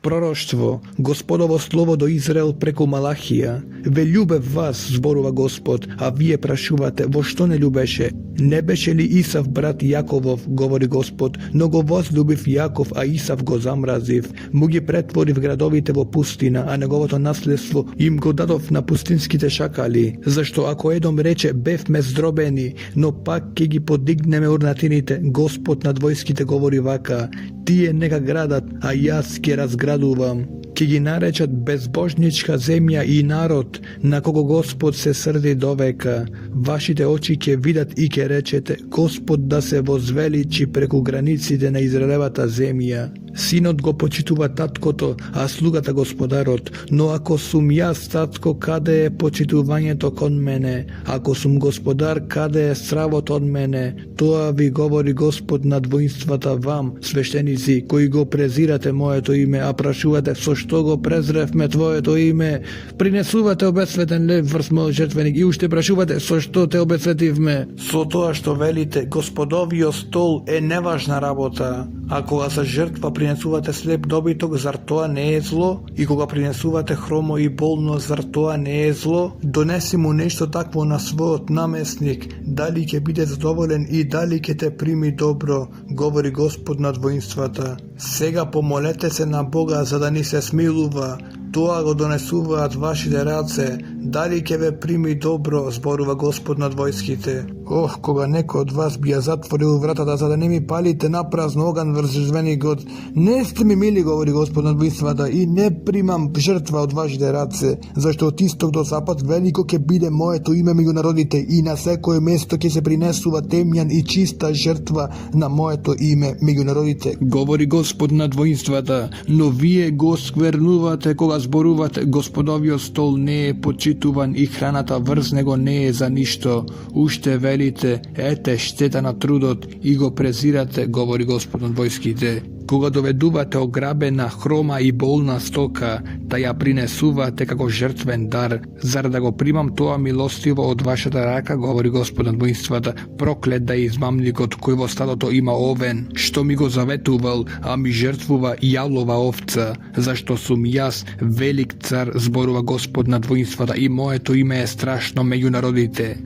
Proroštvo, Gospodovo slovo do Izrael preko Malachija. Ve ljubev vas, zborува Господ, a вие прашувате, во што не љубеше? Не беше ли Исав брат Јаковов, говори Господ, но го возлюбив Јаков, а Исав го замразив. Му ги претворив градовите во пустина, а неговото наследство им го дадов на пустинските шакали. Зашто ако Едом рече, бевме здробени, но пак ќе ги подигнеме урнатините, Господ над војските говори вака, тие нека градат, а јас ќе разградувам. Ке ги наречат безбожничка земја и народ, на кого Господ се срди довека. Вашите очи ќе видат и ќе речете, Господ да се возвеличи преку границите на Израелевата земја. Синот го почитува таткото, а слугата господарот, но ако сум јас татко, каде е почитувањето кон мене? Ако сум господар, каде е стравот од мене? Тоа ви говори Господ над воинствата вам, свештеници, кои го презирате моето име, а прашувате со што го презревме твоето име? Принесувате обесветен лев врз мојот жртвеник и уште прашувате со што те обесветивме? Со тоа што велите, Господовиот стол е неважна работа. А кога за жртва принесувате слеп добиток, зар тоа не е зло? И кога принесувате хромо и болно, зар тоа не е зло? Донеси му нешто такво на својот наместник, дали ќе биде задоволен и дали ќе те прими добро, говори Господ над воинствата. Сега помолете се на Бога за да ни се смилува. Тоа го донесуваат вашите раце, дали ќе ве прими добро, зборува Господ над војските. Ох, кога некој од вас би ја затворил вратата за да не ми палите напразно оган врз жртвеникот, не сте ми мили, говори Господ над воинствата, и не примам жртва од вашите раце, зашто од исток до запад велико ќе биде моето име меѓу народите и на секое место ќе се принесува темјан и чиста жртва на моето име меѓу народите, говори Господ над воинствата, но вие го сквернувате кога зборувате, Господовиот стол не е почитуван и храната врз него не е за ништо. Уште велите, ете штета на трудот и го презирате, говори Господ над војските. Кога доведувате ограбена, хрома и болна стока, да ја принесувате како жртвен дар, зар да го примам тоа милостиво од вашата рака, говори Господ над воинствата, проклет да е измамникот кој во стадото има овен, што ми го заветувал, а ми жртвува јалова овца, зашто сум јас, велик цар, зборува Господ над воинствата, и моето име е страшно меѓу народите.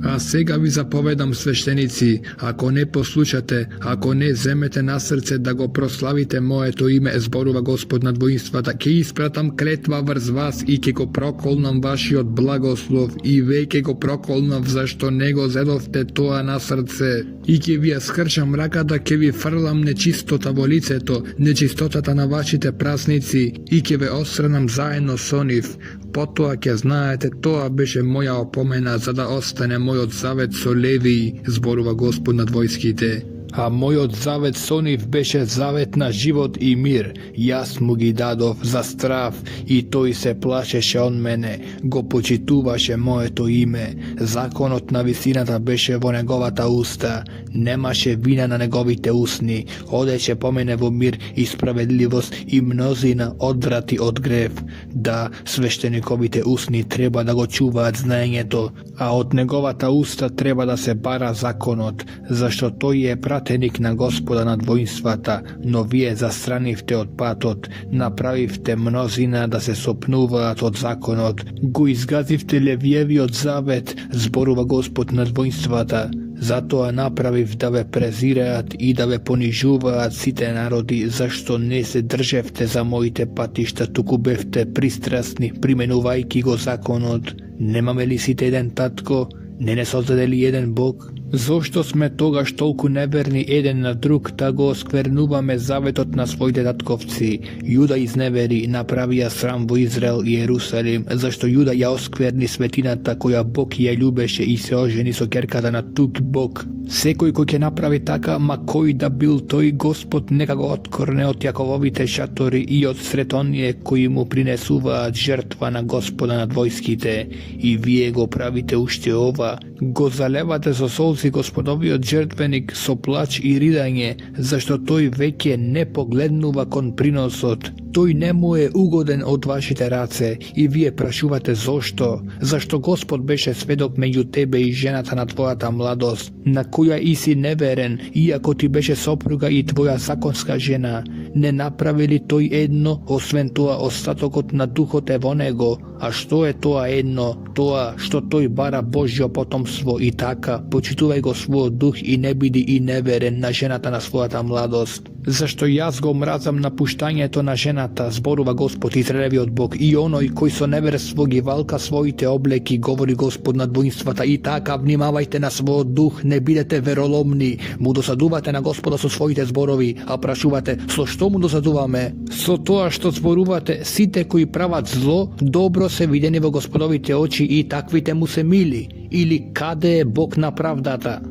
А сега ви заповедам, свештеници, ако не послушате, ако не земете на срце да го прославите моето име, зборува Господ над воинствата, ќе испратам клетва врз вас и ќе го проколнам вашиот благослов и веќе го проколнав зашто не го зедовте тоа на срце. И ќе ви ја скршам раката, ќе ви фрлам нечистота во лицето, нечистотата на вашите празници и ќе ве осранам заедно со нив. Потоа ќе знаете, тоа беше моја опомена за да остане мојот завет со Левии, зборува Господ над војските. А мојот завет со нив беше завет на живот и мир. Јас му ги дадов за страв и тој се плашеше од мене, го почитуваше моето име. Законот на висината беше во неговата уста, немаше вина на неговите усни, одеше по мене во мир и справедливост и мнозина одврати од грев. Да, свештениковите усни треба да го чуваат знаењето, а од неговата уста треба да се бара законот, зашто тој е пратеник на Господа над воинствата, но вие застранивте од патот, направивте мнозина да се сопнуваат од законот, го изгазивте Левиевиот завет, зборува Господ над воинствата. Затоа направив да ве презираат и да ве понижуваат сите народи, зашто не се држевте за моите патишта, туку бевте пристрасни, применувајќи го законот. Немаме ли сите еден татко? Не создаде ли еден Бог? Зошто сме тогаш толку неверни еден на друг, да го осквернуваме заветот на своите татковци? Јуда изневери, направија срам во Израел и Јерусалим, зашто Јуда ја оскверни светината која Бог ја љубеше и се ожени со ќерката на туг Бог. Секој кој ќе направи така, ма кој да бил тој, Господ нека го откорне од Јакововите шатори и од сред оние кои му принесуваат жртва на Господа над војските. И вие го правите уште ова, го залевате со солзи Господовиот жртвеник со плач и ридање, зашто тој веќе не погледнува кон приносот. Тој не му е угоден од вашите раце и вие прашувате зошто? Зашто Господ беше сведок меѓу тебе и жената на твојата младост, на која и си неверен, иако ти беше сопруга и твоја законска жена. Не направи ли тој едно, освен тоа остатокот на духот е во него? А што е тоа едно? Тоа што тој бара Божјо потомство и така, почитувај го својот дух и не биди и неверен на жената на својата младост. Зашто јас го мразам напуштањето на жената, зборува Господ Израелевиот Бог, и оној кој со неверство ги валка своите облеки, говори Господ над воинствата, и така внимавајте на својот дух, не бидете вероломни, му досадувате на Господа со своите зборови, а прашувате, со што му досадуваме? Со тоа што зборувате, сите кои прават зло, добро се видени во Господовите очи и таквите му се мили, или каде е Бог на правдата?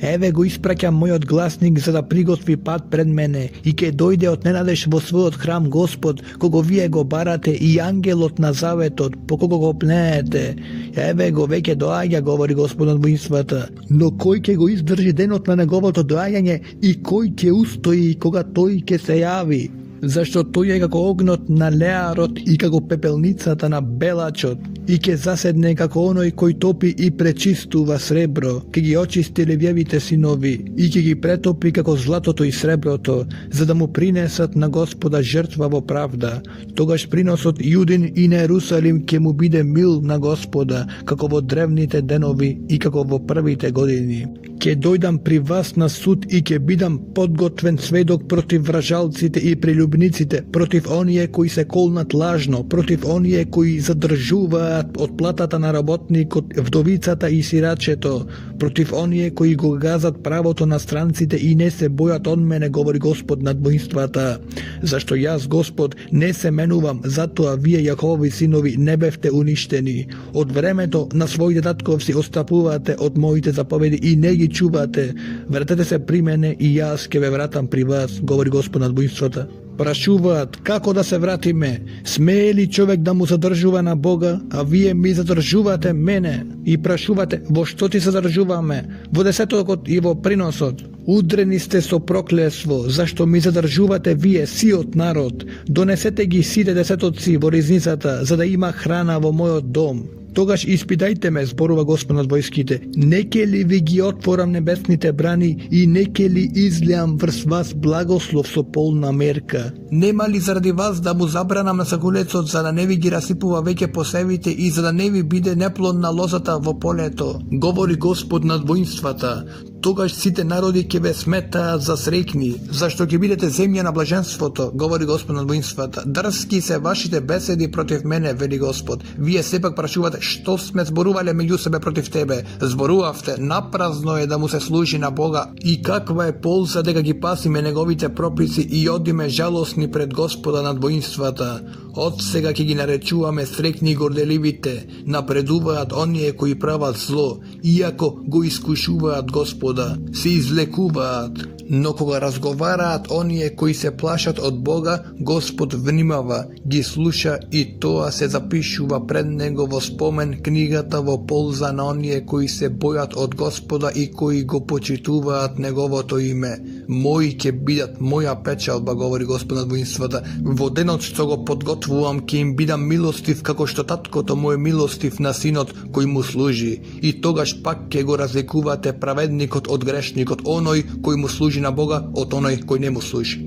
Еве го испраќам мојот гласник за да приготви пат пред мене и ке дојде од ненадеж во својот храм Господ, кого вие го барате, и ангелот на заветот, по кого го пнеете. Еве го веќе доаѓа, говори Господ од воинствата. Но кој ќе го издржи денот на неговото доаѓање и кој ќе устои кога тој ќе се јави? Зашто тој е како огнот на леарот и како пепелницата на белачот, и ќе заседне како оној кој топи и пречистува сребро, ќе ги очисти левјевите синови и ќе ги претопи како златото и среброто, за да му принесат на Господа жртва во правда. Тогаш приносот Јудин и на Ерусалим ќе му биде мил на Господа, како во древните денови и како во првите години. Ќе дојдам при вас на суд и ќе бидам подготвен сведок против вражалците и прелюбниците, против оние кои се колнат лажно, против оние кои задржуваат од платата на работникот, вдовицата и сирачето, против оние кои го газат правото на странците и не се бојат од мене, говори Господ над воинствата. Зашто јас, Господ, не се менувам, затоа вие, Јаковови синови, не бевте уништени. Од времето на своите татковци отстапувате од моите заповеди и не ги чувате. Вратете се при мене и јас ќе ве вратам при вас, говори Господ над воинствата. Прашуваат како да се вратиме. Смее ли човек да му задржува на Бога, а вие ми задржувате мене? И прашувате во што ти задржуваме? Во десетокот и во приносот. Удрени сте со проклетство, зашто ми задржувате вие, сиот народ. Донесете ги сите десетоци во ризницата, за да има храна во мојот дом. Тогаш испитајте ме, зборува Господ над војските, не ке ли ви ги отворам небесните брани и не ке ли излеам врз вас благослов со полна мерка? Нема ли заради вас да му забранам на сакулецот, за да не ви ги расипува веќе посевите и за да не ви биде неплодна лозата во полето? Говори Господ над воинствата. Тогаш сите народи ќе ве сметаат за среќни, зашто ќе бидете земја на блаженството, говори Господ над воинствата. Дрски се вашите беседи против мене, вели Господ. Вие сепак прашувате што сме зборувале меѓу себе против тебе. Зборувавте, напразно е да му се служи на Бога и каква е полза дека ги пасиме неговите прописи и одиме жалосни пред Господа над воинствата. Од сега ќе ги наречуваме среќни и горделивите, напредуваат оние кои прават зло, иако го искушуваат Господа, се излекуваат. Но кога разговараат оние кои се плашат од Бога, Господ внимава, ги слуша и тоа се запишува пред него во спомен книгата во полза на оние кои се бојат од Господа и кои го почитуваат неговото име. Мои ќе бидат моја печалба, говори Господ над воинствата. Во денот што го подготвувам ќе им бидам милостив, како што таткото му е милостив на синот кој му служи. И тогаш пак ќе го разликувате праведникот од грешникот, оној кој му служи на Бога од оној кој не му служи.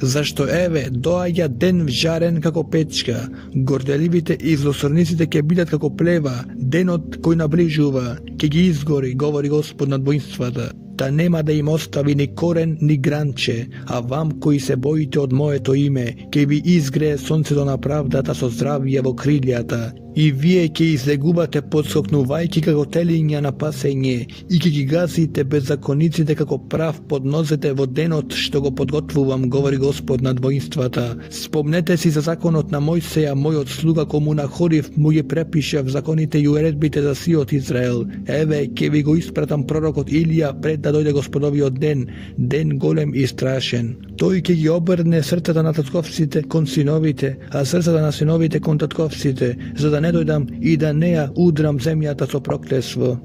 Зашто еве, доаѓа ден жарен како печка, горделивите и злосорниците ќе бидат како плева, денот кој наближува, ќе ги изгори, говори Господ над воинствата. Та нема да им остави ни корен, ни гранче, а вам кои се боите од моето име, ќе ви изгрее сонцето на правдата со здравје во крилјата. И вие ќе излегувате подскокнувајќи како телиња на пасење и ќе ги газите беззакониците како прав под нозете во денот што го подготвувам, говори Господ над воинствата. Спомнете си за законот на Мојсеја, мојот слуга, кому на Хорив му ги препишав законите и уредбите за сиот Израел. Еве, ќе ви го испратам пророкот Илија пред да дојде Господовиот ден, ден голем и страшен. Тој ќе ги обрне срцата на татковците кон синовите, а срцата на синовите кон татковците, за да не дојдам и да не ја удрам земјата со проклетство.